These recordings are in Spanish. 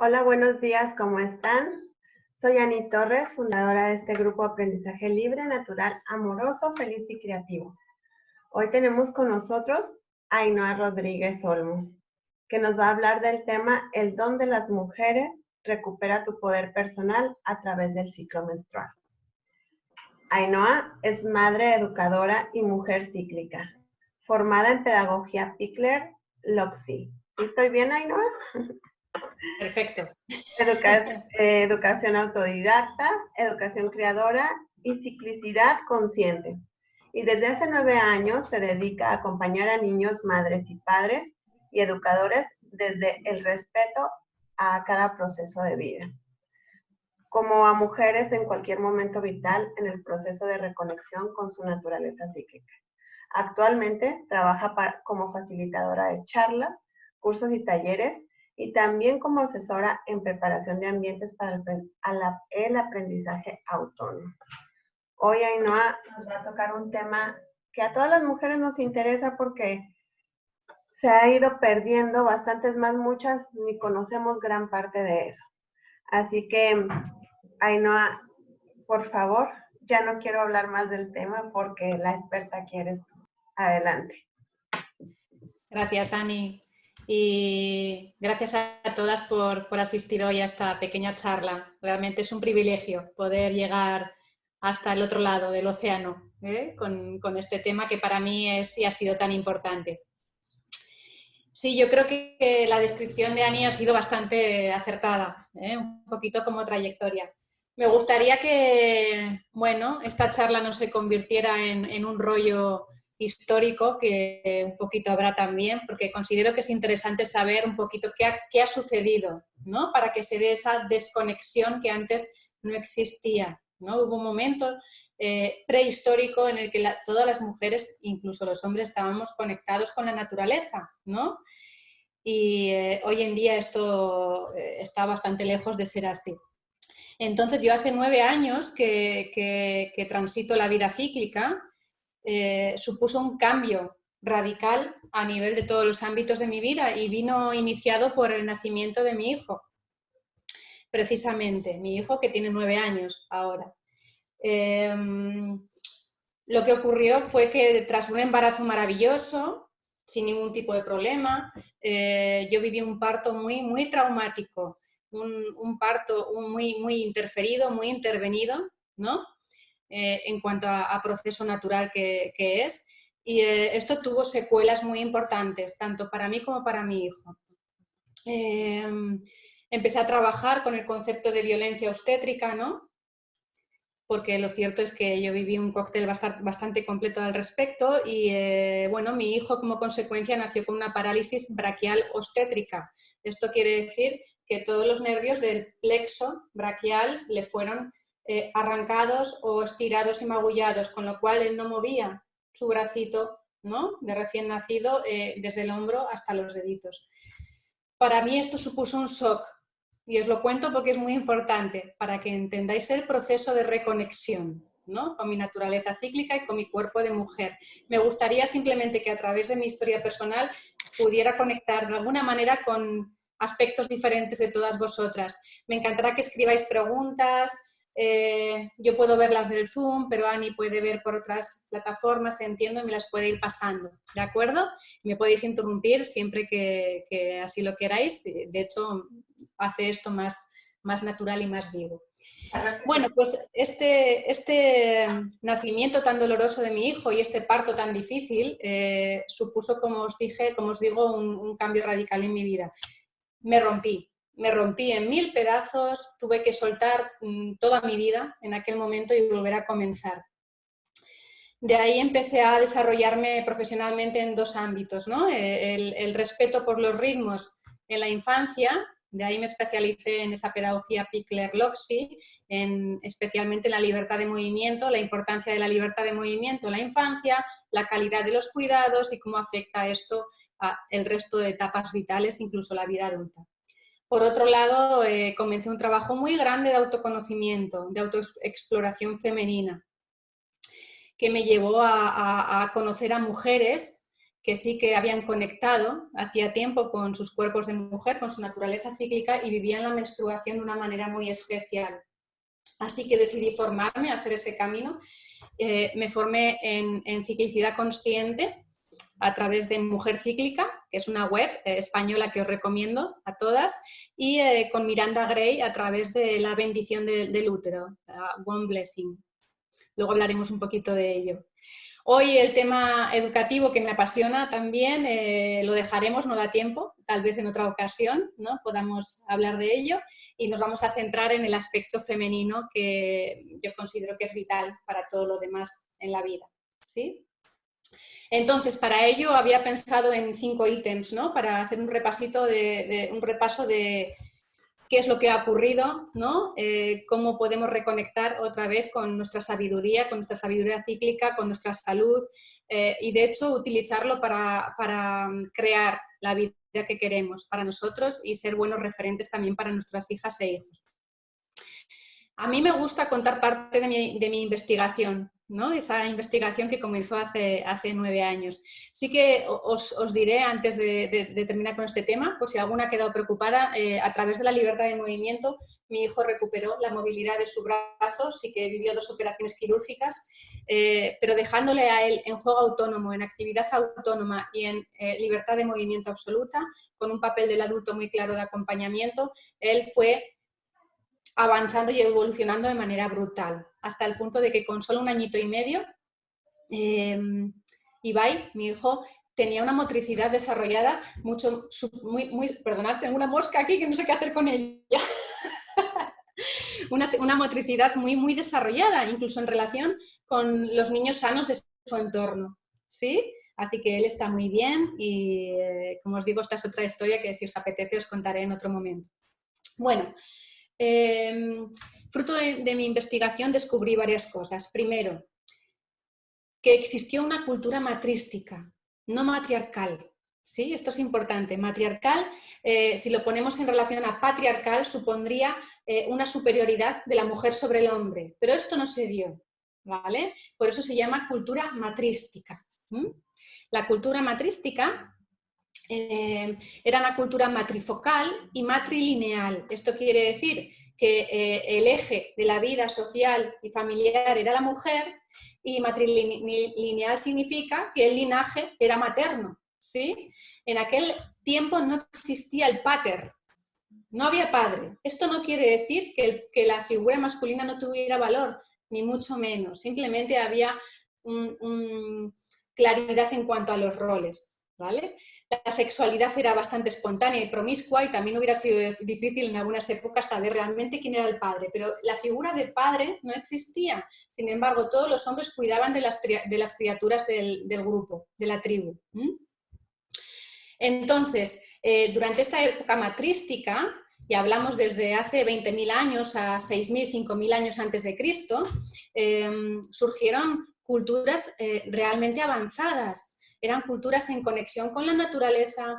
Hola, buenos días, ¿cómo están? Soy Ani Torres, fundadora de este grupo Aprendizaje Libre, Natural, Amoroso, Feliz y Creativo. Hoy tenemos con nosotros a Ainhoa Rodríguez Olmo, que nos va a hablar del tema El don de las mujeres, recupera tu poder personal a través del ciclo menstrual. Ainhoa es madre educadora y mujer cíclica, formada en pedagogía Pikler-Loxi. ¿Estoy bien, Ainhoa? Perfecto. Educación autodidacta, educación creadora y ciclicidad consciente. Y desde hace 9 años se dedica a acompañar a niños, madres y padres y educadores desde el respeto a cada proceso de vida, como a mujeres en cualquier momento vital en el proceso de reconexión con su naturaleza cíclica. Actualmente trabaja como facilitadora de charlas, cursos y talleres y también como asesora en preparación de ambientes para el aprendizaje autónomo. Hoy Ainhoa nos va a tocar un tema que a todas las mujeres nos interesa porque se ha ido perdiendo bastantes más, muchas ni conocemos gran parte de eso. Así que, Ainhoa, por favor, ya no quiero hablar más del tema porque la experta aquí eres tú. Adelante. Gracias, Ani. Y gracias a todas por asistir hoy a esta pequeña charla. Realmente es un privilegio poder llegar hasta el otro lado del océano con este tema que para mí es y ha sido tan importante. Sí, yo creo que la descripción de Ani ha sido bastante acertada, un poquito como trayectoria. Me gustaría que, bueno, esta charla no se convirtiera en un rollo histórico, que un poquito habrá también, porque considero que es interesante saber un poquito qué ha sucedido, ¿no? Para que se dé esa desconexión que antes no existía, ¿no? Hubo un momento prehistórico en el que todas las mujeres, incluso los hombres, estábamos conectados con la naturaleza, ¿no? Y hoy en día esto está bastante lejos de ser así. Entonces yo hace 9 años que transito la vida cíclica, supuso un cambio radical a nivel de todos los ámbitos de mi vida y vino iniciado por el nacimiento de mi hijo, precisamente, mi hijo que tiene 9 años ahora. Lo que ocurrió fue que tras un embarazo maravilloso, sin ningún tipo de problema, yo viví un parto muy, muy traumático, un parto muy interferido, muy intervenido, ¿no? En cuanto a proceso natural que es. Y esto tuvo secuelas muy importantes, tanto para mí como para mi hijo. Empecé a trabajar con el concepto de violencia obstétrica, ¿no? Porque lo cierto es que yo viví un cóctel bastante completo al respecto y, bueno, mi hijo como consecuencia nació con una parálisis braquial obstétrica. Esto quiere decir que todos los nervios del plexo braquial le fueron arrancados o estirados y magullados, con lo cual él no movía su bracito, ¿no?, de recién nacido desde el hombro hasta los deditos. Para mí esto supuso un shock. Y os lo cuento porque es muy importante para que entendáis el proceso de reconexión, ¿no?, con mi naturaleza cíclica y con mi cuerpo de mujer. Me gustaría simplemente que a través de mi historia personal pudiera conectar de alguna manera con aspectos diferentes de todas vosotras. Me encantará que escribáis preguntas. Yo puedo ver las del Zoom, pero Ani puede ver por otras plataformas, entiendo, y me las puede ir pasando, ¿de acuerdo? Me podéis interrumpir siempre que así lo queráis. De hecho, hace esto más natural y más vivo. Bueno, pues este nacimiento tan doloroso de mi hijo y este parto tan difícil supuso, como os dije, como os digo, un cambio radical en mi vida. Me rompí en 1000 pedazos, tuve que soltar toda mi vida en aquel momento y volver a comenzar. De ahí empecé a desarrollarme profesionalmente en 2 ámbitos, ¿no? El respeto por los ritmos en la infancia. De ahí me especialicé en esa pedagogía Pikler-Loxi, especialmente en la libertad de movimiento, la importancia de la libertad de movimiento en la infancia, la calidad de los cuidados y cómo afecta esto al resto de etapas vitales, incluso la vida adulta. Por otro lado, comencé un trabajo muy grande de autoconocimiento, de autoexploración femenina, que me llevó a conocer a mujeres que sí que habían conectado hacía tiempo con sus cuerpos de mujer, con su naturaleza cíclica y vivían la menstruación de una manera muy especial. Así que decidí formarme, hacer ese camino. Me formé en ciclicidad consciente a través de Mujer Cíclica, que es una web española que os recomiendo a todas, y con Miranda Gray a través de la bendición del útero, One Blessing. Luego hablaremos un poquito de ello. Hoy el tema educativo que me apasiona también lo dejaremos, no da tiempo, tal vez en otra ocasión, ¿no? Podamos hablar de ello, y nos vamos a centrar en el aspecto femenino que yo considero que es vital para todo lo demás en la vida, ¿sí? Entonces, para ello había pensado en 5 ítems, ¿no? Para hacer un repaso de qué es lo que ha ocurrido, ¿no? Cómo podemos reconectar otra vez con nuestra sabiduría cíclica, con nuestra salud, y de hecho utilizarlo para crear la vida que queremos para nosotros y ser buenos referentes también para nuestras hijas e hijos. A mí me gusta contar parte de mi investigación, ¿no? Esa investigación que comenzó hace 9 años. Sí que os diré, antes de terminar con este tema, por si alguna ha quedado preocupada, a través de la libertad de movimiento, mi hijo recuperó la movilidad de su brazo, sí que vivió 2 operaciones quirúrgicas, pero dejándole a él en juego autónomo, en actividad autónoma y en libertad de movimiento absoluta, con un papel del adulto muy claro de acompañamiento, él fue avanzando y evolucionando de manera brutal, hasta el punto de que con solo 1 añito y medio, Ibai, mi hijo, tenía una motricidad desarrollada perdonad, tengo una mosca aquí que no sé qué hacer con ella. una motricidad muy desarrollada, incluso en relación con los niños sanos de su entorno, ¿sí? Así que él está muy bien y, como os digo, esta es otra historia que si os apetece os contaré en otro momento. Bueno, fruto de mi investigación descubrí varias cosas. Primero, que existió una cultura matrística, no matriarcal. ¿Sí? Esto es importante. Matriarcal, si lo ponemos en relación a patriarcal, supondría una superioridad de la mujer sobre el hombre. Pero esto no se dio, ¿vale? Por eso se llama cultura matrística. La cultura matrística era una cultura matrifocal y matrilineal. Esto quiere decir que el eje de la vida social y familiar era la mujer, y matrilineal significa que el linaje era materno, ¿sí? En aquel tiempo no existía el pater, no había padre. Esto no quiere decir que la figura masculina no tuviera valor, ni mucho menos. Simplemente había claridad en cuanto a los roles. ¿Vale? La sexualidad era bastante espontánea y promiscua, y también hubiera sido difícil en algunas épocas saber realmente quién era el padre, pero la figura de padre no existía. Sin embargo, todos los hombres cuidaban de las criaturas del grupo, de la tribu. Entonces, durante esta época matrística, y hablamos desde hace 20.000 años a 6.000, 5.000 años antes de Cristo, surgieron culturas realmente avanzadas. Eran culturas en conexión con la naturaleza,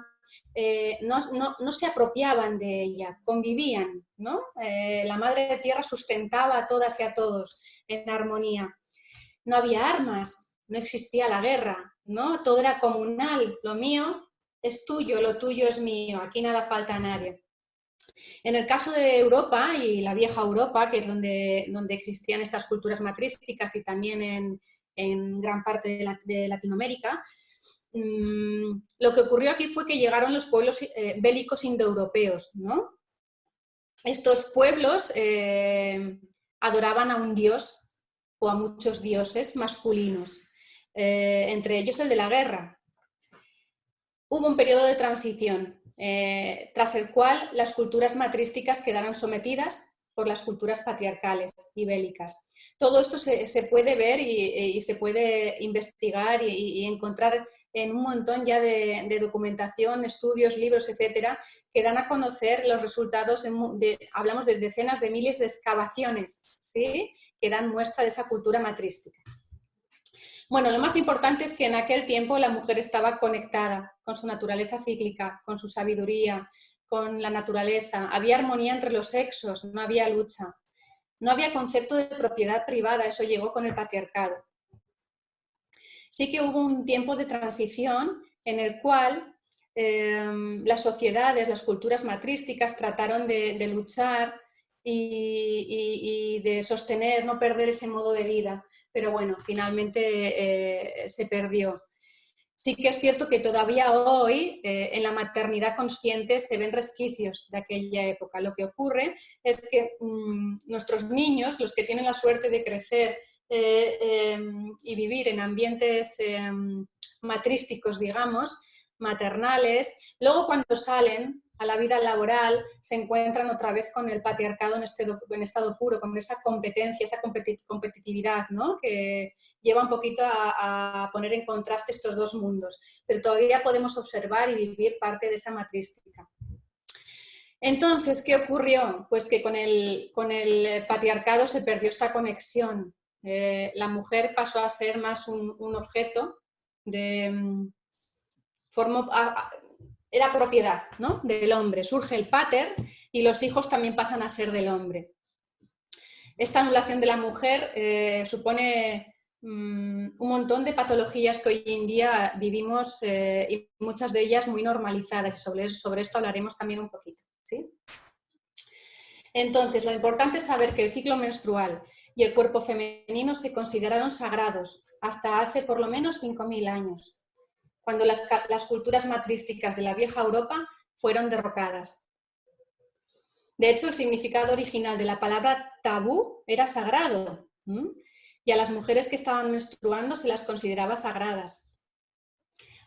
no se apropiaban de ella, convivían, ¿no? La madre tierra sustentaba a todas y a todos en armonía. No había armas, no existía la guerra, ¿no? Todo era comunal, lo mío es tuyo, lo tuyo es mío, aquí nada falta a nadie. En el caso de Europa y la vieja Europa, que es donde existían estas culturas matrísticas, y también en gran parte de Latinoamérica, lo que ocurrió aquí fue que llegaron los pueblos bélicos indoeuropeos, ¿no? Estos pueblos adoraban a un dios o a muchos dioses masculinos, entre ellos el de la guerra. Hubo un periodo de transición, tras el cual las culturas matrísticas quedaron sometidas por las culturas patriarcales y bélicas. Todo esto se puede ver y se puede investigar y encontrar en un montón ya de documentación, estudios, libros, etcétera, que dan a conocer los resultados, hablamos de decenas de miles de excavaciones, ¿sí?, que dan muestra de esa cultura matrística. Bueno, lo más importante es que en aquel tiempo la mujer estaba conectada con su naturaleza cíclica, con su sabiduría, con la naturaleza. Había armonía entre los sexos, no había lucha. No había concepto de propiedad privada, eso llegó con el patriarcado. Sí que hubo un tiempo de transición en el cual las sociedades, las culturas matrísticas trataron de luchar y de sostener, no perder ese modo de vida, pero bueno, finalmente se perdió. Sí que es cierto que todavía hoy en la maternidad consciente se ven resquicios de aquella época. Lo que ocurre es que nuestros niños, los que tienen la suerte de crecer y vivir en ambientes matrísticos, digamos, maternales, luego cuando salen a la vida laboral se encuentran otra vez con el patriarcado en estado puro, con esa competencia, esa competitividad, ¿no? Que lleva un poquito a poner en contraste estos dos mundos, pero todavía podemos observar y vivir parte de esa matrística. Entonces, ¿qué ocurrió? Pues que con el patriarcado se perdió esta conexión. La mujer pasó a ser más un objeto de... era propiedad, ¿no?, del hombre. Surge el pater y los hijos también pasan a ser del hombre. Esta anulación de la mujer supone un montón de patologías que hoy en día vivimos y muchas de ellas muy normalizadas. Sobre esto hablaremos también un poquito, ¿sí? Entonces, lo importante es saber que el ciclo menstrual y el cuerpo femenino se consideraron sagrados hasta hace por lo menos 5.000 años, cuando las culturas matrísticas de la vieja Europa fueron derrocadas. De hecho, el significado original de la palabra tabú era sagrado, y a las mujeres que estaban menstruando se las consideraba sagradas.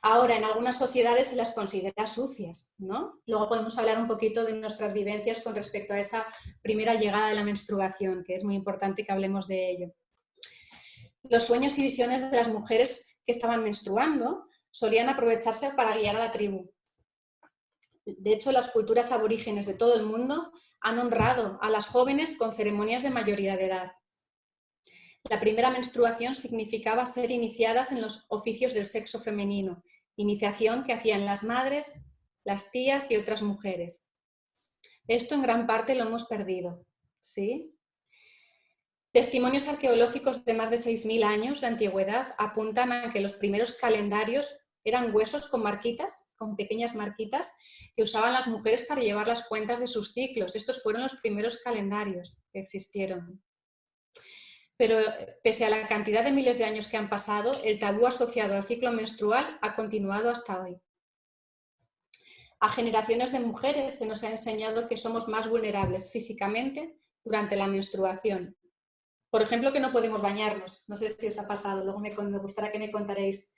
Ahora, en algunas sociedades se las considera sucias, ¿no? Luego podemos hablar un poquito de nuestras vivencias con respecto a esa primera llegada de la menstruación, que es muy importante que hablemos de ello. Los sueños y visiones de las mujeres que estaban menstruando solían aprovecharse para guiar a la tribu. De hecho, las culturas aborígenes de todo el mundo han honrado a las jóvenes con ceremonias de mayoría de edad. La primera menstruación significaba ser iniciadas en los oficios del sexo femenino, iniciación que hacían las madres, las tías y otras mujeres. Esto en gran parte lo hemos perdido, ¿sí? Testimonios arqueológicos de más de 6.000 años de antigüedad apuntan a que los primeros calendarios eran huesos con marquitas, con pequeñas marquitas, que usaban las mujeres para llevar las cuentas de sus ciclos. Estos fueron los primeros calendarios que existieron. Pero pese a la cantidad de miles de años que han pasado, el tabú asociado al ciclo menstrual ha continuado hasta hoy. A generaciones de mujeres se nos ha enseñado que somos más vulnerables físicamente durante la menstruación. Por ejemplo, que no podemos bañarnos. No sé si os ha pasado, luego me gustaría que me contaréis,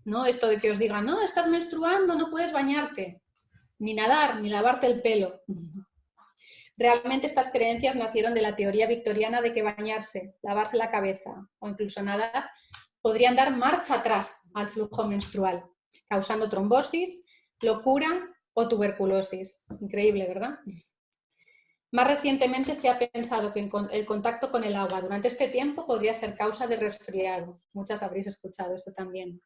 ¿no? Esto de que os digan, no, estás menstruando, no puedes bañarte, ni nadar, ni lavarte el pelo. Realmente estas creencias nacieron de la teoría victoriana de que bañarse, lavarse la cabeza o incluso nadar podrían dar marcha atrás al flujo menstrual, causando trombosis, locura o tuberculosis. Increíble, ¿verdad? Más recientemente se ha pensado que el contacto con el agua durante este tiempo podría ser causa de resfriado. Muchas habréis escuchado esto también.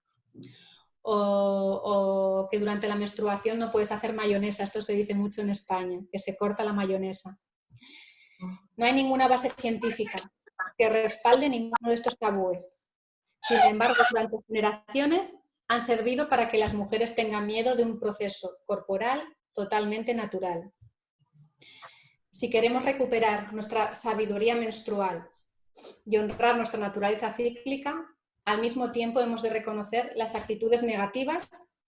O que durante la menstruación no puedes hacer mayonesa. Esto se dice mucho en España, que se corta la mayonesa. No hay ninguna base científica que respalde ninguno de estos tabúes. Sin embargo, durante generaciones han servido para que las mujeres tengan miedo de un proceso corporal totalmente natural. Si queremos recuperar nuestra sabiduría menstrual y honrar nuestra naturaleza cíclica, al mismo tiempo hemos de reconocer las actitudes negativas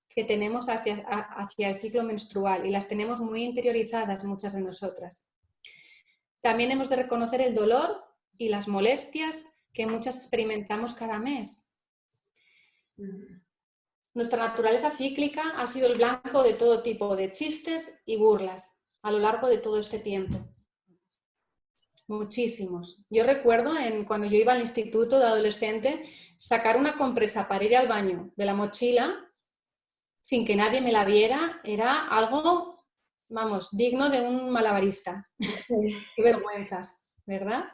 que tenemos hacia el ciclo menstrual y las tenemos muy interiorizadas muchas de nosotras. También hemos de reconocer el dolor y las molestias que muchas experimentamos cada mes. Nuestra naturaleza cíclica ha sido el blanco de todo tipo de chistes y burlas a lo largo de todo este tiempo. Muchísimos. Yo recuerdo cuando yo iba al instituto de adolescente, sacar una compresa para ir al baño de la mochila sin que nadie me la viera era algo, vamos, digno de un malabarista. Qué vergüenzas, ¿verdad?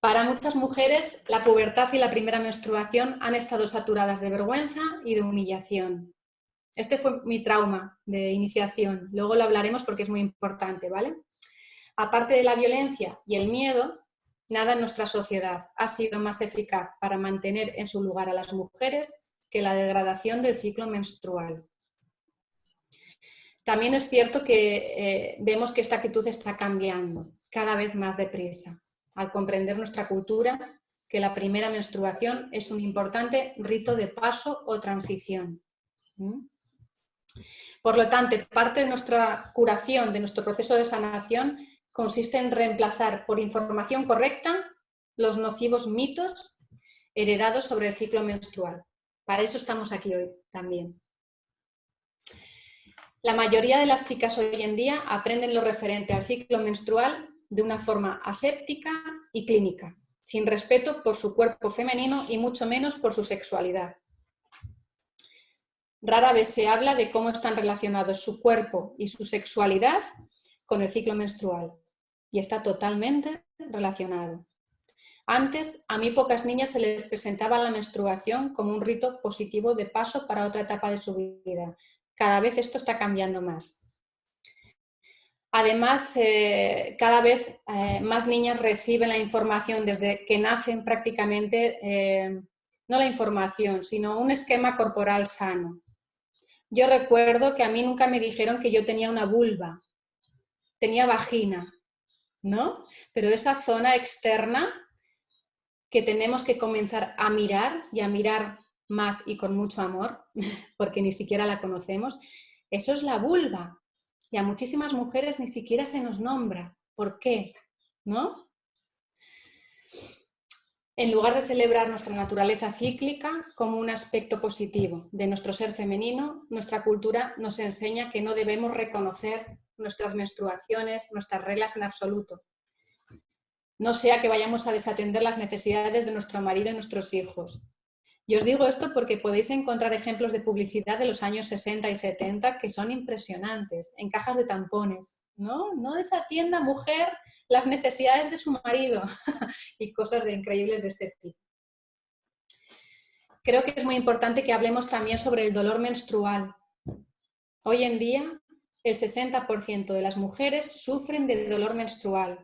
Para muchas mujeres, la pubertad y la primera menstruación han estado saturadas de vergüenza y de humillación. Este fue mi trauma de iniciación. Luego lo hablaremos porque es muy importante, ¿vale? Aparte de la violencia y el miedo, nada en nuestra sociedad ha sido más eficaz para mantener en su lugar a las mujeres que la degradación del ciclo menstrual. También es cierto que vemos que esta actitud está cambiando cada vez más deprisa, al comprender nuestra cultura que la primera menstruación es un importante rito de paso o transición. Por lo tanto, parte de nuestra curación, de nuestro proceso de sanación, consiste en reemplazar por información correcta los nocivos mitos heredados sobre el ciclo menstrual. Para eso estamos aquí hoy también. La mayoría de las chicas hoy en día aprenden lo referente al ciclo menstrual de una forma aséptica y clínica, sin respeto por su cuerpo femenino y mucho menos por su sexualidad. Rara vez se habla de cómo están relacionados su cuerpo y su sexualidad con el ciclo menstrual, y está totalmente relacionado. Antes, a muy pocas niñas se les presentaba la menstruación como un rito positivo de paso para otra etapa de su vida. Cada vez esto está cambiando más. Además, cada vez más niñas reciben la información desde que nacen prácticamente, no la información, sino un esquema corporal sano. Yo recuerdo que a mí nunca me dijeron que yo tenía una vulva, tenía vagina, ¿no? Pero esa zona externa que tenemos que comenzar a mirar y a mirar más y con mucho amor, porque ni siquiera la conocemos, eso es la vulva. Y a muchísimas mujeres ni siquiera se nos nombra. ¿Por qué? ¿No? En lugar de celebrar nuestra naturaleza cíclica como un aspecto positivo de nuestro ser femenino, nuestra cultura nos enseña que no debemos reconocer nuestras menstruaciones, nuestras reglas en absoluto. No sea que vayamos a desatender las necesidades de nuestro marido y nuestros hijos. Y os digo esto porque podéis encontrar ejemplos de publicidad de los años 60 y 70 que son impresionantes, en cajas de tampones. No desatienda, mujer, las necesidades de su marido y cosas increíbles de este tipo. Creo que es muy importante que hablemos también sobre el dolor menstrual. Hoy en día, el 60% de las mujeres sufren de dolor menstrual.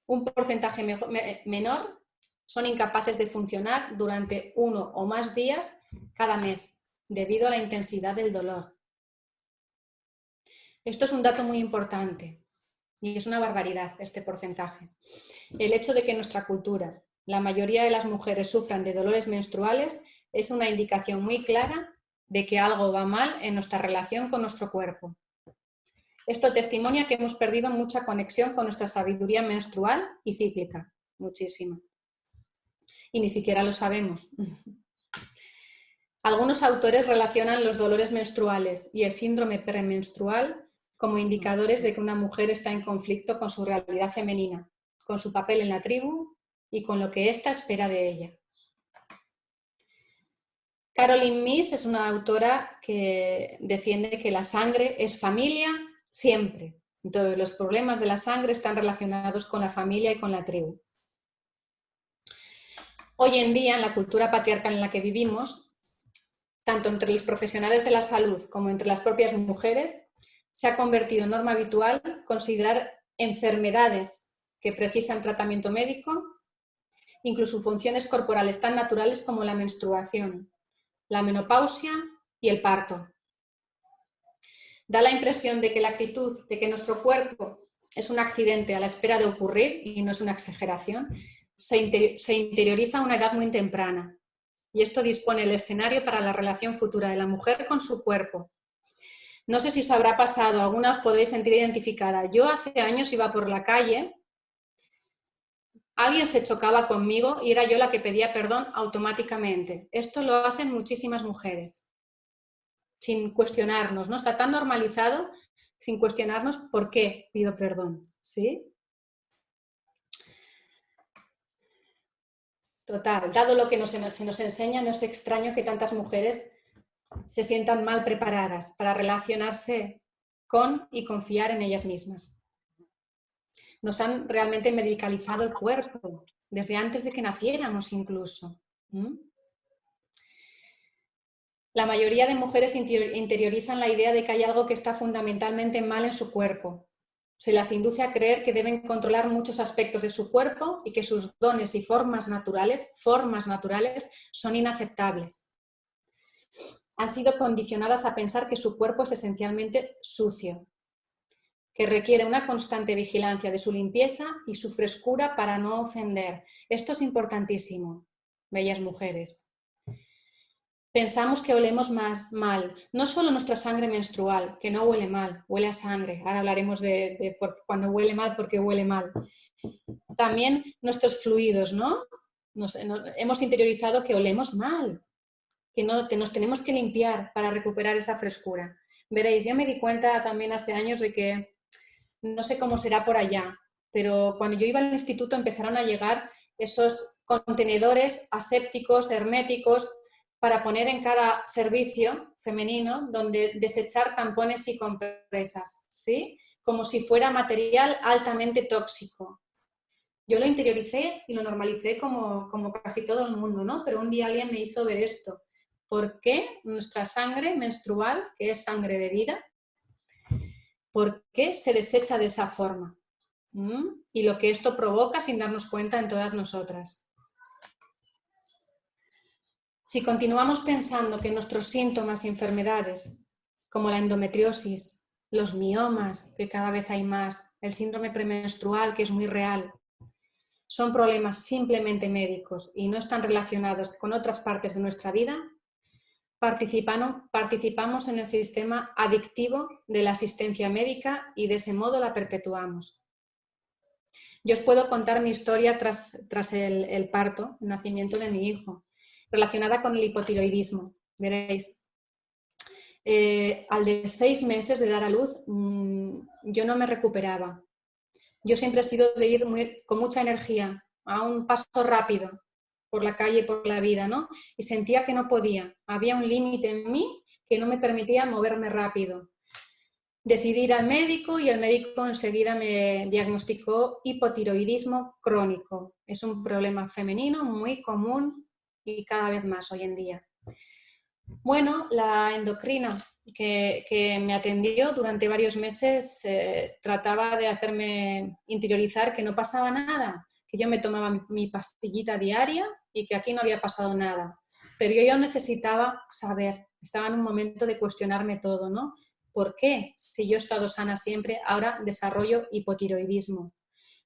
Un porcentaje menor son incapaces de funcionar durante 1 o más días cada mes, debido a la intensidad del dolor. Esto es un dato muy importante y es una barbaridad este porcentaje. El hecho de que en nuestra cultura la mayoría de las mujeres sufran de dolores menstruales es una indicación muy clara de que algo va mal en nuestra relación con nuestro cuerpo. Esto testimonia que hemos perdido mucha conexión con nuestra sabiduría menstrual y cíclica, muchísima. Y ni siquiera lo sabemos. Algunos autores relacionan los dolores menstruales y el síndrome premenstrual como indicadores de que una mujer está en conflicto con su realidad femenina, con su papel en la tribu y con lo que ésta espera de ella. Caroline Myss es una autora que defiende que la sangre es familia siempre. Entonces, los problemas de la sangre están relacionados con la familia y con la tribu. Hoy en día, en la cultura patriarcal en la que vivimos, tanto entre los profesionales de la salud como entre las propias mujeres, se ha convertido en norma habitual considerar enfermedades que precisan tratamiento médico, incluso funciones corporales tan naturales como la menstruación, la menopausia y el parto. Da la impresión de que la actitud de que nuestro cuerpo es un accidente a la espera de ocurrir, y no es una exageración, se interioriza a una edad muy temprana. Y esto dispone el escenario para la relación futura de la mujer con su cuerpo. No sé si os habrá pasado, algunas os podéis sentir identificada. Yo hace años iba por la calle, alguien se chocaba conmigo y era yo la que pedía perdón automáticamente. Esto lo hacen muchísimas mujeres, sin cuestionarnos, ¿no? Está tan normalizado, sin cuestionarnos por qué pido perdón, ¿sí? Total, dado lo que se nos enseña, no es extraño que tantas mujeres se sientan mal preparadas para relacionarse con y confiar en ellas mismas. Nos han realmente medicalizado el cuerpo, desde antes de que naciéramos incluso. La mayoría de mujeres interiorizan la idea de que hay algo que está fundamentalmente mal en su cuerpo. Se las induce a creer que deben controlar muchos aspectos de su cuerpo y que sus dones y formas naturales son inaceptables. han sido condicionadas a pensar que su cuerpo es esencialmente sucio, que requiere una constante vigilancia de su limpieza y su frescura para no ofender. Esto es importantísimo, bellas mujeres. Pensamos que olemos más mal, no solo nuestra sangre menstrual, que no huele mal, huele a sangre. Ahora hablaremos de cuando huele mal, porque huele mal. También nuestros fluidos, ¿no? Hemos interiorizado que olemos mal, que nos tenemos que limpiar para recuperar esa frescura. Veréis, yo me di cuenta también hace años de que, no sé cómo será por allá, pero cuando yo iba al instituto empezaron a llegar esos contenedores asépticos, herméticos, para poner en cada servicio femenino donde desechar tampones y compresas, ¿sí? Como si fuera material altamente tóxico. Yo lo interioricé y lo normalicé como casi todo el mundo, ¿no? Pero un día alguien me hizo ver esto. ¿Por qué nuestra sangre menstrual, que es sangre de vida, por qué se desecha de esa forma? Y lo que esto provoca sin darnos cuenta en todas nosotras. Si continuamos pensando que nuestros síntomas y enfermedades, como la endometriosis, los miomas, que cada vez hay más, el síndrome premenstrual, que es muy real, son problemas simplemente médicos y no están relacionados con otras partes de nuestra vida, participamos en el sistema adictivo de la asistencia médica y de ese modo la perpetuamos. Yo os puedo contar mi historia tras el parto, el nacimiento de mi hijo, relacionada con el hipotiroidismo. Veréis, al de 6 meses de dar a luz, yo no me recuperaba. Yo siempre he sido de ir con mucha energía, a un paso rápido por la calle, por la vida, ¿no? Y sentía que no podía. Había un límite en mí que no me permitía moverme rápido. Decidí ir al médico y el médico enseguida me diagnosticó hipotiroidismo crónico. Es un problema femenino muy común y cada vez más hoy en día. Bueno, la endocrina que me atendió durante varios meses trataba de hacerme interiorizar que no pasaba nada, que yo me tomaba mi pastillita diaria y que aquí no había pasado nada. Pero yo necesitaba saber, estaba en un momento de cuestionarme todo, ¿no? ¿Por qué? Si yo he estado sana siempre, ahora desarrollo hipotiroidismo.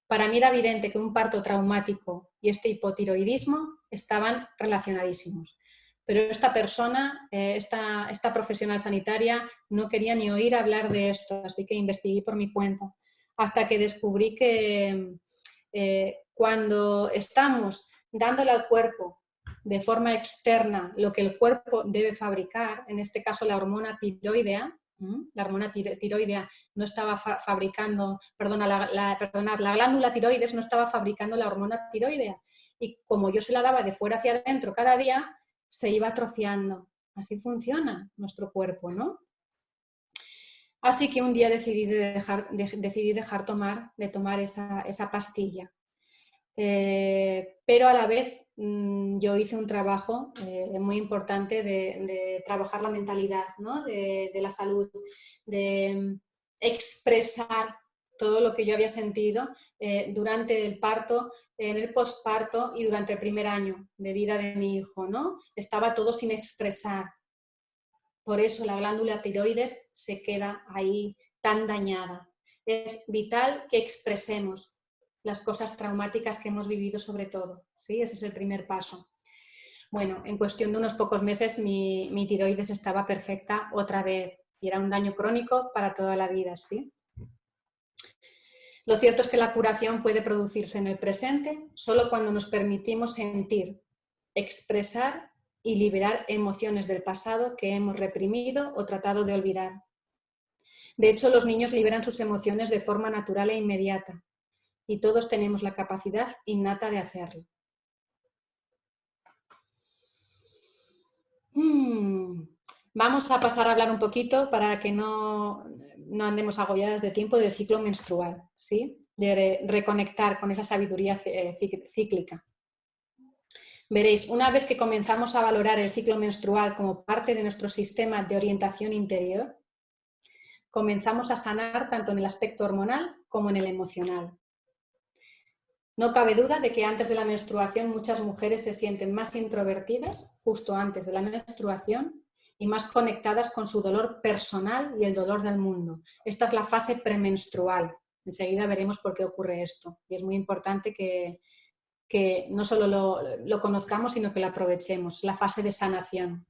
Para mí era evidente que un parto traumático y este hipotiroidismo estaban relacionadísimos. Pero esta persona, esta profesional sanitaria, no quería ni oír hablar de esto, así que investigué por mi cuenta, hasta que descubrí que cuando estamos dándole al cuerpo de forma externa lo que el cuerpo debe fabricar, en este caso la hormona tiroidea, la hormona tiroidea no estaba fabricando, la glándula tiroides no estaba fabricando la hormona tiroidea, y como yo se la daba de fuera hacia adentro cada día, se iba atrofiando. Así funciona nuestro cuerpo, ¿no? Así que un día decidí dejar de tomar esa pastilla. Pero a la vez yo hice un trabajo muy importante de trabajar la mentalidad, ¿no? de la salud, de expresar todo lo que yo había sentido durante el parto, en el posparto y durante el primer año de vida de mi hijo, ¿no? Estaba todo sin expresar. Por eso la glándula tiroides se queda ahí tan dañada. Es vital que expresemos las cosas traumáticas que hemos vivido sobre todo, ¿sí? Ese es el primer paso. Bueno, en cuestión de unos pocos meses mi tiroides estaba perfecta otra vez y era un daño crónico para toda la vida, ¿sí? Lo cierto es que la curación puede producirse en el presente solo cuando nos permitimos sentir, expresar y liberar emociones del pasado que hemos reprimido o tratado de olvidar. De hecho, los niños liberan sus emociones de forma natural e inmediata y todos tenemos la capacidad innata de hacerlo. Vamos a pasar a hablar un poquito, para que no andemos agobiadas de tiempo, del ciclo menstrual, ¿sí? De reconectar con esa sabiduría cíclica. Veréis, una vez que comenzamos a valorar el ciclo menstrual como parte de nuestro sistema de orientación interior, comenzamos a sanar tanto en el aspecto hormonal como en el emocional. No cabe duda de que antes de la menstruación muchas mujeres se sienten más introvertidas justo antes de la menstruación y más conectadas con su dolor personal y el dolor del mundo. Esta es la fase premenstrual. Enseguida veremos por qué ocurre esto. Y es muy importante que no solo lo conozcamos, sino que lo aprovechemos. La fase de sanación.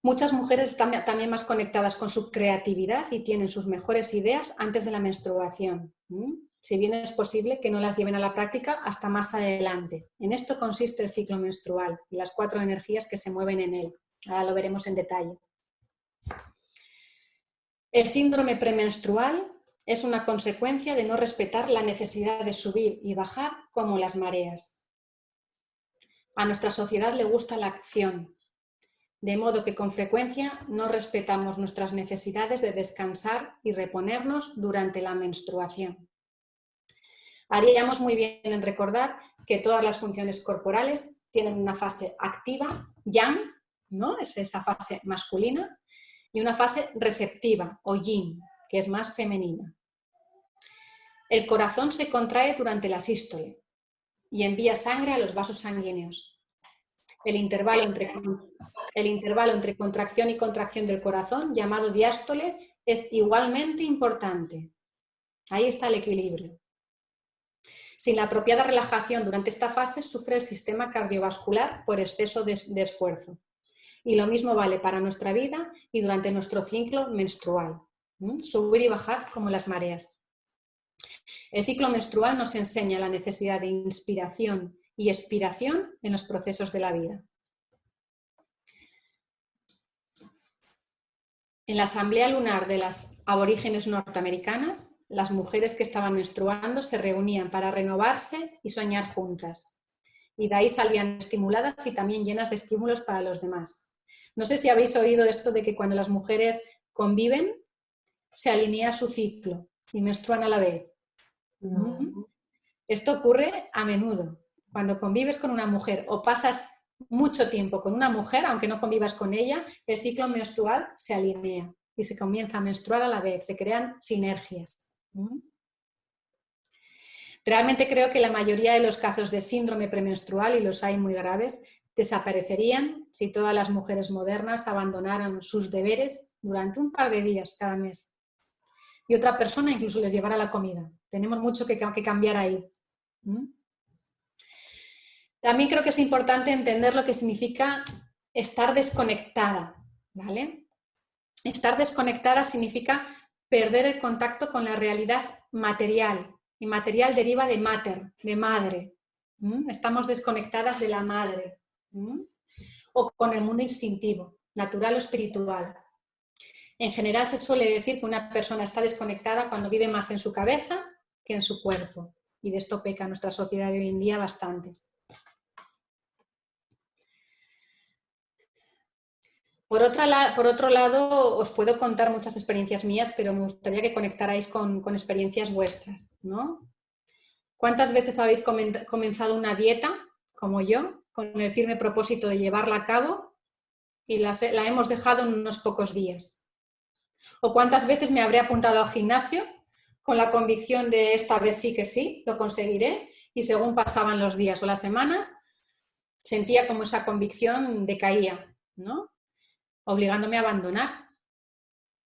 Muchas mujeres están también más conectadas con su creatividad y tienen sus mejores ideas antes de la menstruación. Si bien es posible que no las lleven a la práctica hasta más adelante. En esto consiste el ciclo menstrual y las 4 energías que se mueven en él. Ahora lo veremos en detalle. El síndrome premenstrual es una consecuencia de no respetar la necesidad de subir y bajar como las mareas. A nuestra sociedad le gusta la acción, de modo que con frecuencia no respetamos nuestras necesidades de descansar y reponernos durante la menstruación. Haríamos muy bien en recordar que todas las funciones corporales tienen una fase activa, yang, ¿no? Es esa fase masculina, y una fase receptiva, o yin, que es más femenina. El corazón se contrae durante la sístole y envía sangre a los vasos sanguíneos. El intervalo entre contracción y contracción del corazón, llamado diástole, es igualmente importante. Ahí está el equilibrio. Sin la apropiada relajación durante esta fase, sufre el sistema cardiovascular por exceso de esfuerzo. Y lo mismo vale para nuestra vida y durante nuestro ciclo menstrual. Subir y bajar como las mareas. El ciclo menstrual nos enseña la necesidad de inspiración y expiración en los procesos de la vida. En la asamblea lunar de las aborígenes norteamericanas, las mujeres que estaban menstruando se reunían para renovarse y soñar juntas. Y de ahí salían estimuladas y también llenas de estímulos para los demás. No sé si habéis oído esto de que cuando las mujeres conviven, se alinea su ciclo y menstruan a la vez. No. Esto ocurre a menudo. Cuando convives con una mujer o pasas mucho tiempo con una mujer, aunque no convivas con ella, el ciclo menstrual se alinea y se comienza a menstruar a la vez, se crean sinergias. Realmente creo que la mayoría de los casos de síndrome premenstrual, y los hay muy graves, desaparecerían si todas las mujeres modernas abandonaran sus deberes durante un par de días cada mes. Y otra persona incluso les llevara la comida. Tenemos mucho que cambiar ahí. También creo que es importante entender lo que significa estar desconectada, ¿vale? Estar desconectada significa perder el contacto con la realidad material. Y material deriva de mater, de madre. Estamos desconectadas de la madre. O con el mundo instintivo, natural o espiritual. En general se suele decir que una persona está desconectada cuando vive más en su cabeza que en su cuerpo. Y de esto peca nuestra sociedad de hoy en día bastante. Por otro lado, os puedo contar muchas experiencias mías, pero me gustaría que conectarais con experiencias vuestras, ¿no? ¿Cuántas veces habéis comenzado una dieta, como yo, con el firme propósito de llevarla a cabo y la hemos dejado en unos pocos días? ¿O cuántas veces me habré apuntado al gimnasio con la convicción de esta vez sí que sí, lo conseguiré, y según pasaban los días o las semanas, sentía como esa convicción decaía, ¿no? Obligándome a abandonar,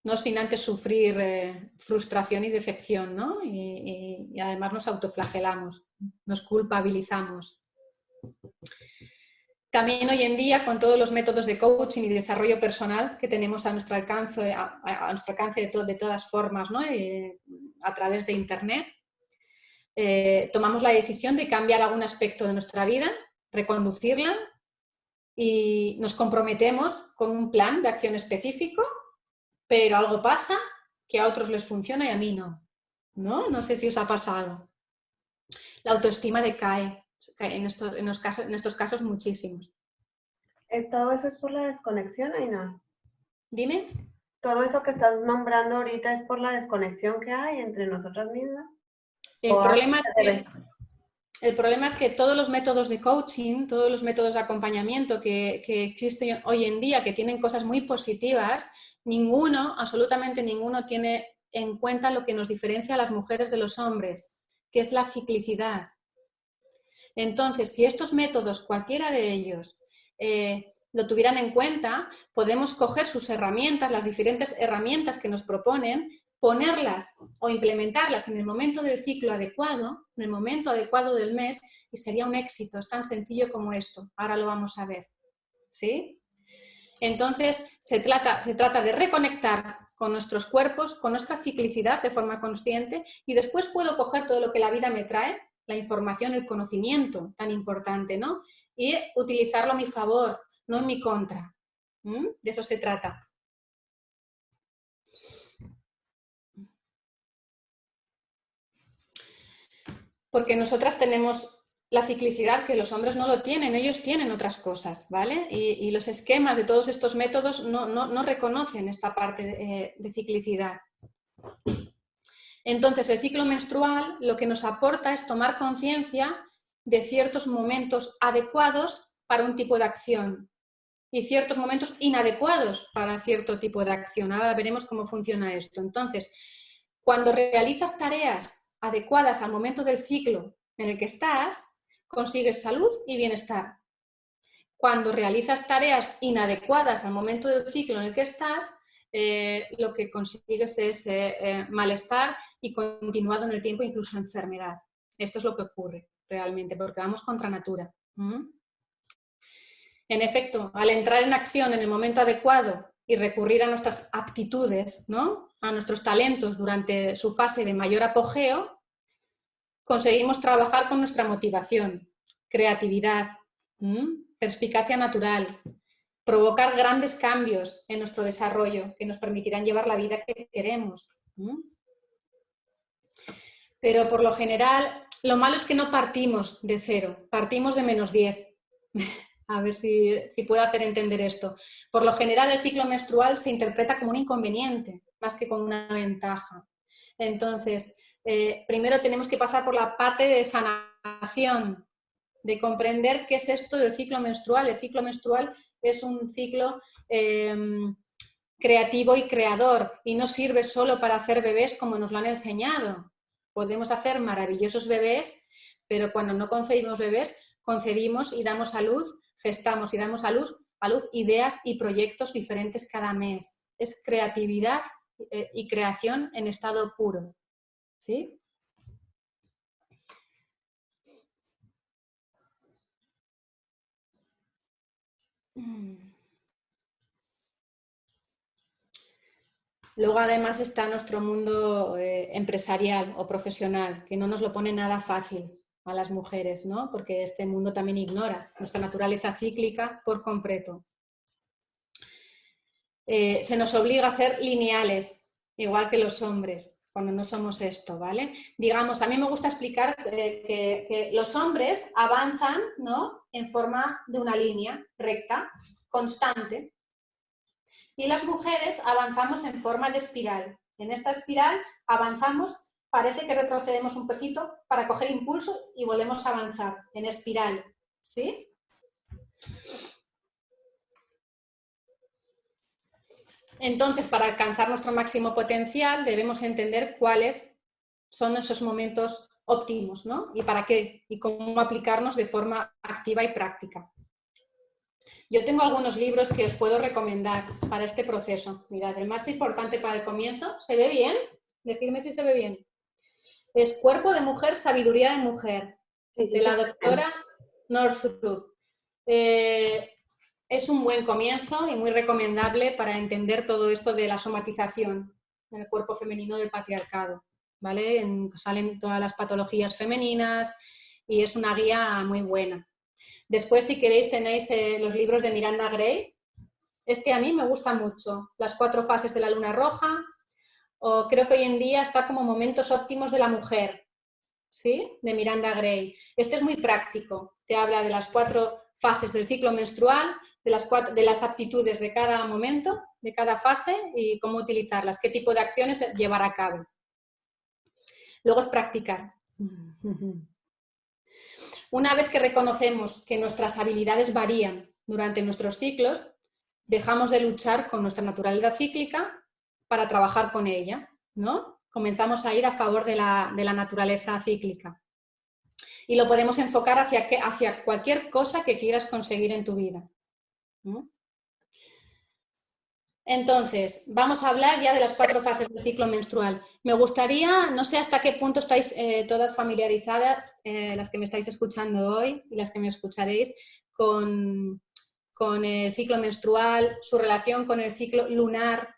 no sin antes sufrir frustración y decepción, ¿no? Y además nos autoflagelamos, nos culpabilizamos. También hoy en día, con todos los métodos de coaching y desarrollo personal que tenemos a nuestro alcance, de todas formas, ¿no? A través de Internet, tomamos la decisión de cambiar algún aspecto de nuestra vida, reconducirla, y nos comprometemos con un plan de acción específico, pero algo pasa que a otros les funciona y a mí no. No sé si os ha pasado. La autoestima decae en estos casos muchísimos. ¿Todo eso es por la desconexión, Ainhoa? Dime. ¿Todo eso que estás nombrando ahorita es por la desconexión que hay entre nosotras mismas? El problema es que todos los métodos de coaching, todos los métodos de acompañamiento que existen hoy en día, que tienen cosas muy positivas, absolutamente ninguno, tiene en cuenta lo que nos diferencia a las mujeres de los hombres, que es la ciclicidad. Entonces, si estos métodos, cualquiera de ellos, lo tuvieran en cuenta, podemos coger sus herramientas, las diferentes herramientas que nos proponen, ponerlas o implementarlas en el momento del ciclo adecuado, en el momento adecuado del mes, y sería un éxito. Es tan sencillo como esto. Ahora lo vamos a ver. ¿Sí? Entonces, se trata de reconectar con nuestros cuerpos, con nuestra ciclicidad de forma consciente, y después puedo coger todo lo que la vida me trae, la información, el conocimiento tan importante, ¿no? Y utilizarlo a mi favor, no en mi contra. De eso se trata. Porque nosotras tenemos la ciclicidad que los hombres no lo tienen, ellos tienen otras cosas, ¿vale? Y los esquemas de todos estos métodos no reconocen esta parte de ciclicidad. Entonces, el ciclo menstrual lo que nos aporta es tomar conciencia de ciertos momentos adecuados para un tipo de acción y ciertos momentos inadecuados para cierto tipo de acción. Ahora veremos cómo funciona esto. Entonces, cuando realizas tareas adecuadas al momento del ciclo en el que estás, consigues salud y bienestar. Cuando realizas tareas inadecuadas al momento del ciclo en el que estás, lo que consigues es malestar y continuado en el tiempo, incluso enfermedad. Esto es lo que ocurre realmente, porque vamos contra natura. En efecto, al entrar en acción en el momento adecuado y recurrir a nuestras aptitudes, ¿no?, a nuestros talentos durante su fase de mayor apogeo, conseguimos trabajar con nuestra motivación, creatividad, perspicacia natural, provocar grandes cambios en nuestro desarrollo que nos permitirán llevar la vida que queremos. Pero por lo general, lo malo es que no partimos de 0, partimos de -10. A ver si puedo hacer entender esto. Por lo general, el ciclo menstrual se interpreta como un inconveniente, más que como una ventaja. Entonces, primero tenemos que pasar por la parte de sanación, de comprender qué es esto del ciclo menstrual. El ciclo menstrual es un ciclo creativo y creador, y no sirve solo para hacer bebés como nos lo han enseñado. Podemos hacer maravillosos bebés, pero cuando no concebimos bebés, concebimos y damos a luz, gestamos y damos a luz ideas y proyectos diferentes cada mes. Es creatividad y creación en estado puro. ¿Sí? Luego además está nuestro mundo empresarial o profesional, que no nos lo pone nada fácil a las mujeres, ¿no? Porque este mundo también ignora nuestra naturaleza cíclica por completo. Se nos obliga a ser lineales, igual que los hombres, cuando no somos esto, ¿vale? Digamos, a mí me gusta explicar que los hombres avanzan, ¿no?, en forma de una línea recta, constante, y las mujeres avanzamos en forma de espiral. En esta espiral avanzamos, parece que retrocedemos un poquito para coger impulso y volvemos a avanzar en espiral, ¿sí? Entonces, para alcanzar nuestro máximo potencial debemos entender cuáles son esos momentos óptimos, ¿no? Y para qué, y cómo aplicarnos de forma activa y práctica. Yo tengo algunos libros que os puedo recomendar para este proceso. Mirad, el más importante para el comienzo, ¿se ve bien? Decidme si se ve bien. Es Cuerpo de Mujer, Sabiduría de Mujer, de la doctora Northrup. Es un buen comienzo y muy recomendable para entender todo esto de la somatización en el cuerpo femenino del patriarcado, ¿vale? Salen todas las patologías femeninas y es una guía muy buena. Después, si queréis, tenéis los libros de Miranda Gray. Este a mí me gusta mucho. Las 4 fases de la luna roja, o creo que hoy en día está como Momentos óptimos de la mujer, ¿sí?, de Miranda Gray. Este es muy práctico. Te habla de las 4 fases del ciclo menstrual, de las aptitudes de cada momento, de cada fase y cómo utilizarlas, qué tipo de acciones llevar a cabo. Luego es practicar. Una vez que reconocemos que nuestras habilidades varían durante nuestros ciclos, dejamos de luchar con nuestra naturaleza cíclica para trabajar con ella, ¿no? Comenzamos a ir a favor de la naturaleza cíclica. Y lo podemos enfocar hacia cualquier cosa que quieras conseguir en tu vida. ¿Mm? Entonces, vamos a hablar ya de las 4 fases del ciclo menstrual. Me gustaría, no sé hasta qué punto estáis todas familiarizadas, las que me estáis escuchando hoy y las que me escucharéis, con el ciclo menstrual, su relación con el ciclo lunar,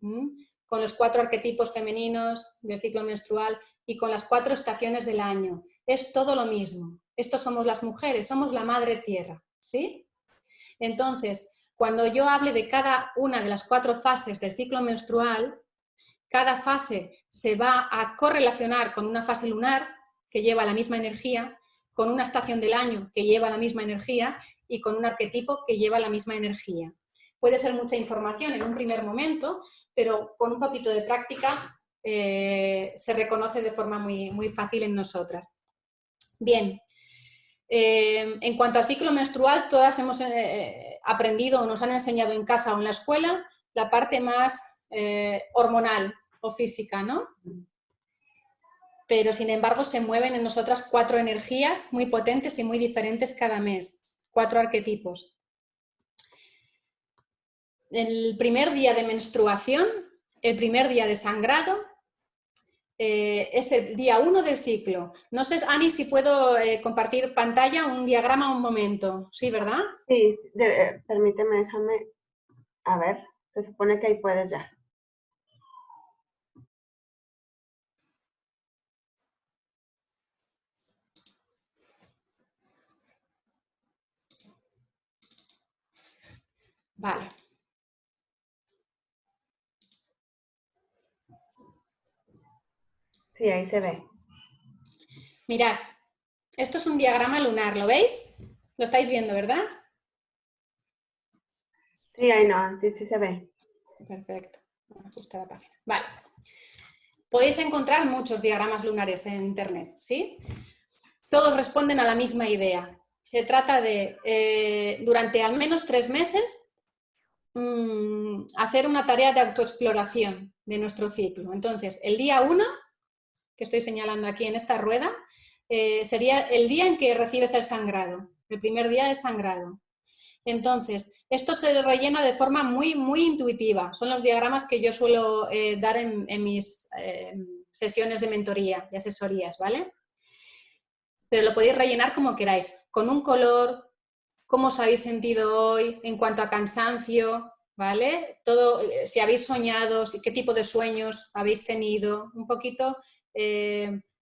con los 4 arquetipos femeninos del ciclo menstrual y con las 4 estaciones del año. Es todo lo mismo. Estos somos las mujeres, somos la madre tierra, ¿sí? Entonces, cuando yo hable de cada una de las 4 fases del ciclo menstrual, cada fase se va a correlacionar con una fase lunar que lleva la misma energía, con una estación del año que lleva la misma energía y con un arquetipo que lleva la misma energía. Puede ser mucha información en un primer momento, pero con un poquito de práctica se reconoce de forma muy, muy fácil en nosotras. Bien. En cuanto al ciclo menstrual, todas hemos aprendido o nos han enseñado en casa o en la escuela la parte más hormonal o física, ¿no? Pero sin embargo se mueven en nosotras 4 energías muy potentes y muy diferentes cada mes, 4 arquetipos. El primer día de menstruación, el primer día de sangrado, es el día 1 del ciclo. No sé, Ani, si puedo compartir pantalla, un diagrama un momento. Sí, ¿verdad? Sí, permíteme, déjame. A ver, se supone que ahí puedes ya. Vale. Sí, ahí se ve. Mirad, esto es un diagrama lunar, ¿lo veis? Lo estáis viendo, ¿verdad? Sí, ahí no, sí, sí se ve. Perfecto. Voy a ajustar la página. Vale. Podéis encontrar muchos diagramas lunares en internet, ¿sí? Todos responden a la misma idea. Se trata de, durante al menos 3 meses, hacer una tarea de autoexploración de nuestro ciclo. Entonces, el día 1, que estoy señalando aquí en esta rueda, sería el día en que recibes el sangrado, el primer día de sangrado. Entonces, esto se rellena de forma muy, muy intuitiva. Son los diagramas que yo suelo dar en mis sesiones de mentoría y asesorías, ¿vale? Pero lo podéis rellenar como queráis, con un color, cómo os habéis sentido hoy en cuanto a cansancio, ¿vale? Todo, si habéis soñado, qué tipo de sueños habéis tenido, un poquito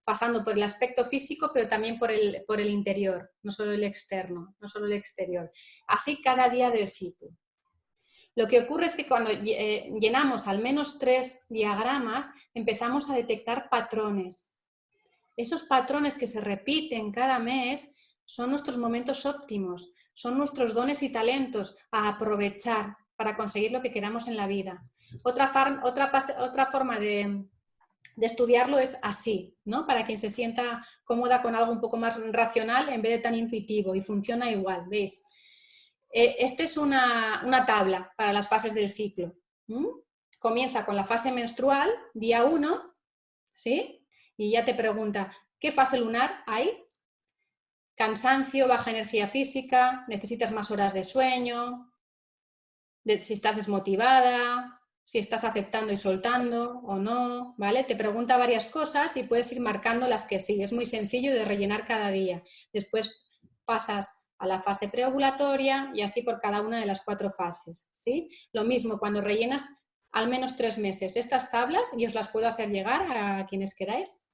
pasando por el aspecto físico, pero también por el interior, no solo el externo, no solo el exterior. Así cada día del ciclo. Lo que ocurre es que cuando llenamos al menos 3 diagramas, empezamos a detectar patrones. Esos patrones que se repiten cada mes son nuestros momentos óptimos, son nuestros dones y talentos a aprovechar para conseguir lo que queramos en la vida. Otra forma de estudiarlo es así, ¿no? Para quien se sienta cómoda con algo un poco más racional en vez de tan intuitivo, y funciona igual, ¿veis? Esta es una tabla para las fases del ciclo. Comienza con la fase menstrual, día 1, ¿sí? Y ya te pregunta, ¿qué fase lunar hay? Cansancio, baja energía física, necesitas más horas de sueño, si estás desmotivada, si estás aceptando y soltando o no, ¿vale? Te pregunta varias cosas y puedes ir marcando las que sí. Es muy sencillo de rellenar cada día. Después pasas a la fase preovulatoria y así por cada una de las 4 fases, ¿sí? Lo mismo cuando rellenas al menos 3 meses estas tablas, y os las puedo hacer llegar a quienes queráis.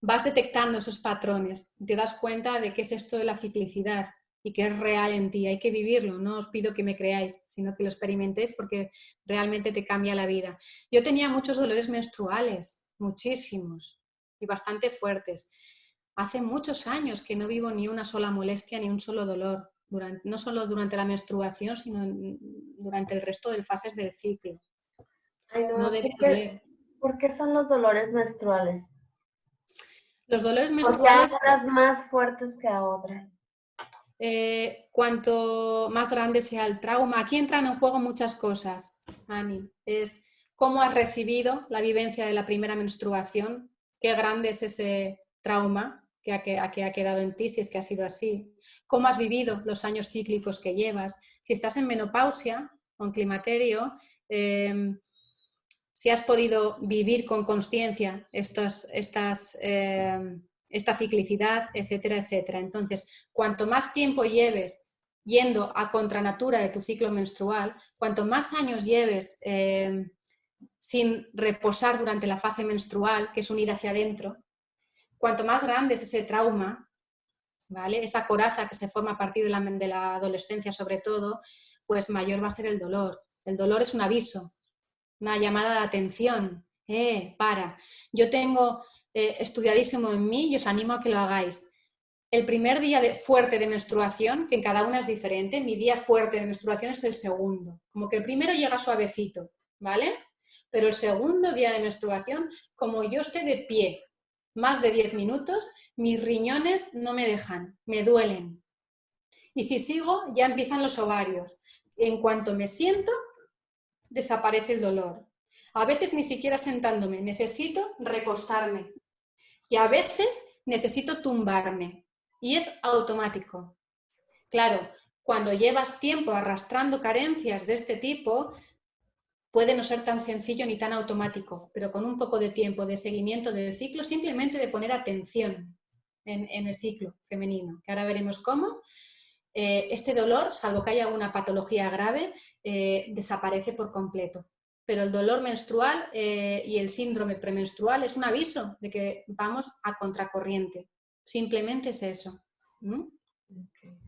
Vas detectando esos patrones, te das cuenta de qué es esto de la ciclicidad y que es real en ti, hay que vivirlo, no os pido que me creáis, sino que lo experimentéis porque realmente te cambia la vida. Yo tenía muchos dolores menstruales, muchísimos y bastante fuertes. Hace muchos años que no vivo ni una sola molestia ni un solo dolor, no solo durante la menstruación, sino durante el resto de fases del ciclo. Ay, no, No debe doler. ¿por qué son los dolores menstruales? Los dolores Porque a menstruales... unas más fuertes que a otras. Cuanto más grande sea el trauma, aquí entran en juego muchas cosas, Ani. Es cómo has recibido la vivencia de la primera menstruación, qué grande es ese trauma, que ha quedado en ti, si es que ha sido así, cómo has vivido los años cíclicos que llevas, si estás en menopausia o en climaterio, si has podido vivir con consciencia esta ciclicidad, etcétera, etcétera. Entonces, cuanto más tiempo lleves yendo a contranatura de tu ciclo menstrual, cuanto más años lleves sin reposar durante la fase menstrual, que es un ir hacia adentro, cuanto más grande es ese trauma, ¿vale? Esa coraza que se forma a partir de la adolescencia sobre todo, pues mayor va a ser el dolor. El dolor es un aviso, una llamada de atención. Para. Yo tengo estudiadísimo en mí y os animo a que lo hagáis. El primer día fuerte de menstruación, que en cada una es diferente, mi día fuerte de menstruación es el segundo. Como que el primero llega suavecito, ¿vale? Pero el segundo día de menstruación, como yo esté de pie más de 10 minutos, mis riñones no me dejan, me duelen. Y si sigo, ya empiezan los ovarios. En cuanto me siento, desaparece el dolor. A veces ni siquiera sentándome, necesito recostarme. Y a veces necesito tumbarme. Y es automático. Claro, cuando llevas tiempo arrastrando carencias de este tipo, puede no ser tan sencillo ni tan automático, pero con un poco de tiempo de seguimiento del ciclo, simplemente de poner atención en el ciclo femenino, que ahora veremos cómo, este dolor, salvo que haya una patología grave, desaparece por completo. Pero el dolor menstrual y el síndrome premenstrual es un aviso de que vamos a contracorriente. Simplemente es eso. ¿Mm? Okay.